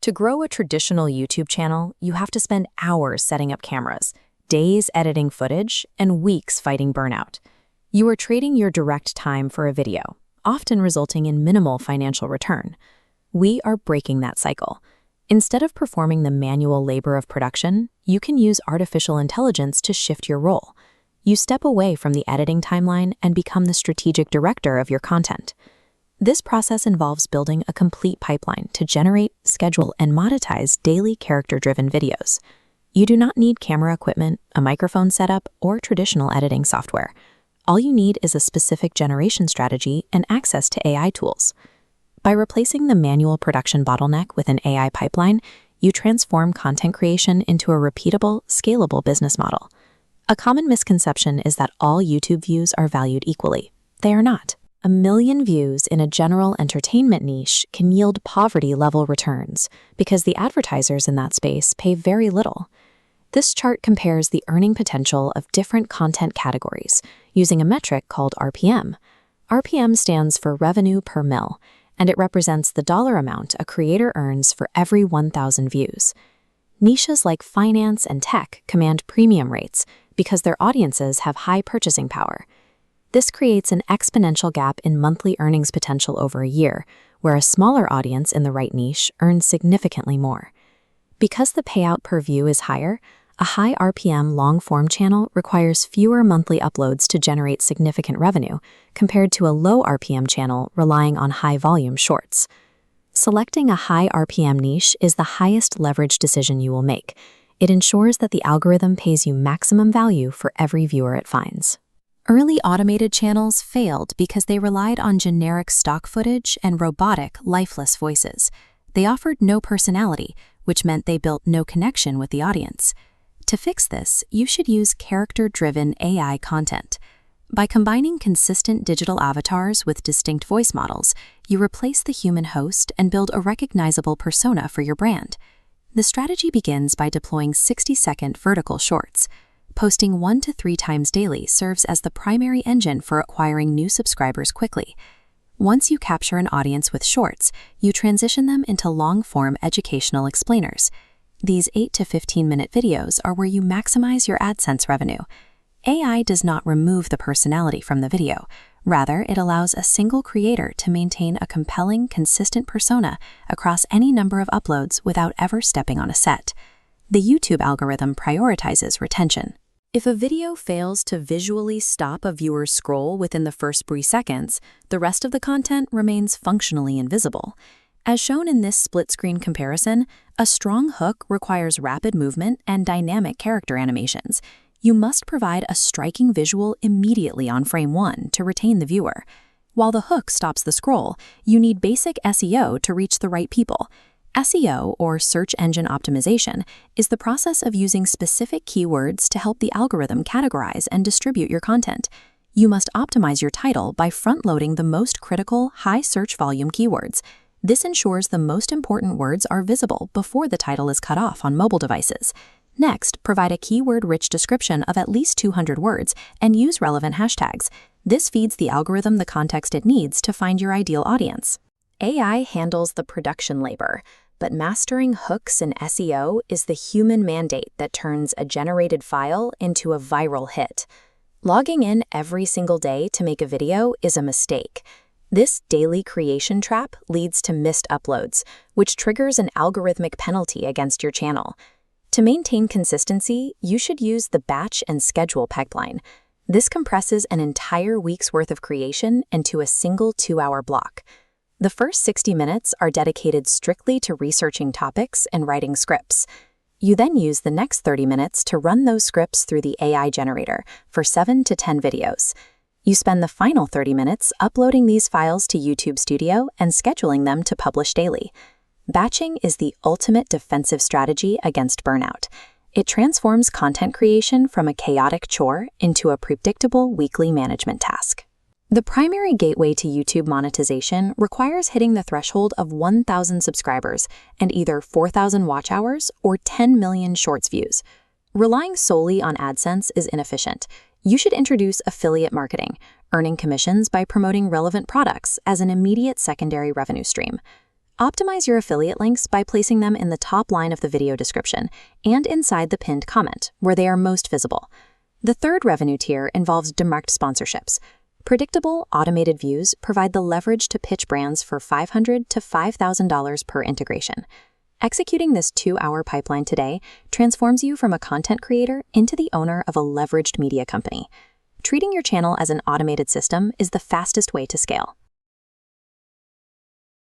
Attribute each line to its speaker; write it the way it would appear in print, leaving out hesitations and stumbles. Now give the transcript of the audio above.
Speaker 1: To grow a traditional YouTube channel, you have to spend hours setting up cameras, days editing footage, and weeks fighting burnout. You are trading your direct time for a video, often resulting in minimal financial return. We are breaking that cycle. Instead of performing the manual labor of production, you can use artificial intelligence to shift your role. You step away from the editing timeline and become the strategic director of your content. This process involves building a complete pipeline to generate, schedule, and monetize daily character-driven videos. You do not need camera equipment, a microphone setup, or traditional editing software. All you need is a specific generation strategy and access to AI tools. By replacing the manual production bottleneck with an AI pipeline, you transform content creation into a repeatable, scalable business model. A common misconception is that all YouTube views are valued equally. They are not. 1 million views in a general entertainment niche can yield poverty-level returns because the advertisers in that space pay very little. This chart compares the earning potential of different content categories using a metric called RPM. RPM stands for revenue per mil, and it represents the dollar amount a creator earns for every 1,000 views. Niches like finance and tech command premium rates because their audiences have high purchasing power. This creates an exponential gap in monthly earnings potential over a year, where a smaller audience in the right niche earns significantly more. Because the payout per view is higher, a high RPM long-form channel requires fewer monthly uploads to generate significant revenue, compared to a low RPM channel relying on high-volume shorts. Selecting a high RPM niche is the highest leverage decision you will make. It ensures that the algorithm pays you maximum value for every viewer it finds. Early automated channels failed because they relied on generic stock footage and robotic, lifeless voices. They offered no personality, which meant they built no connection with the audience. To fix this, you should use character-driven AI content. By combining consistent digital avatars with distinct voice models, you replace the human host and build a recognizable persona for your brand. The strategy begins by deploying 60-second vertical shorts. Posting 1 to 3 times daily serves as the primary engine for acquiring new subscribers quickly. Once you capture an audience with shorts, you transition them into long-form educational explainers. These 8 to 15-minute videos are where you maximize your AdSense revenue. AI does not remove the personality from the video. Rather, it allows a single creator to maintain a compelling, consistent persona across any number of uploads without ever stepping on a set. The YouTube algorithm prioritizes retention. If a video fails to visually stop a viewer's scroll within the first 3 seconds, the rest of the content remains functionally invisible. As shown in this split-screen comparison, a strong hook requires rapid movement and dynamic character animations. You must provide a striking visual immediately on frame 1 to retain the viewer. While the hook stops the scroll, you need basic SEO to reach the right people. SEO, or search engine optimization, is the process of using specific keywords to help the algorithm categorize and distribute your content. You must optimize your title by front-loading the most critical, high search volume keywords. This ensures the most important words are visible before the title is cut off on mobile devices. Next, provide a keyword-rich description of at least 200 words and use relevant hashtags. This feeds the algorithm the context it needs to find your ideal audience. AI handles the production labor, but mastering hooks in SEO is the human mandate that turns a generated file into a viral hit. Logging in every single day to make a video is a mistake. This daily creation trap leads to missed uploads, which triggers an algorithmic penalty against your channel. To maintain consistency, you should use the batch and schedule pipeline. This compresses an entire week's worth of creation into a single 2-hour block. The first 60 minutes are dedicated strictly to researching topics and writing scripts. You then use the next 30 minutes to run those scripts through the AI generator for 7 to 10 videos. You spend the final 30 minutes uploading these files to YouTube Studio and scheduling them to publish daily. Batching is the ultimate defensive strategy against burnout. It transforms content creation from a chaotic chore into a predictable weekly management task. The primary gateway to YouTube monetization requires hitting the threshold of 1,000 subscribers and either 4,000 watch hours or 10 million shorts views. Relying solely on AdSense is inefficient. You should introduce affiliate marketing, earning commissions by promoting relevant products as an immediate secondary revenue stream. Optimize your affiliate links by placing them in the top line of the video description and inside the pinned comment, where they are most visible. The third revenue tier involves direct sponsorships. Predictable, automated views provide the leverage to pitch brands for $500 to $5,000 per integration. Executing this 2-hour pipeline today transforms you from a content creator into the owner of a leveraged media company. Treating your channel as an automated system is the fastest way to scale.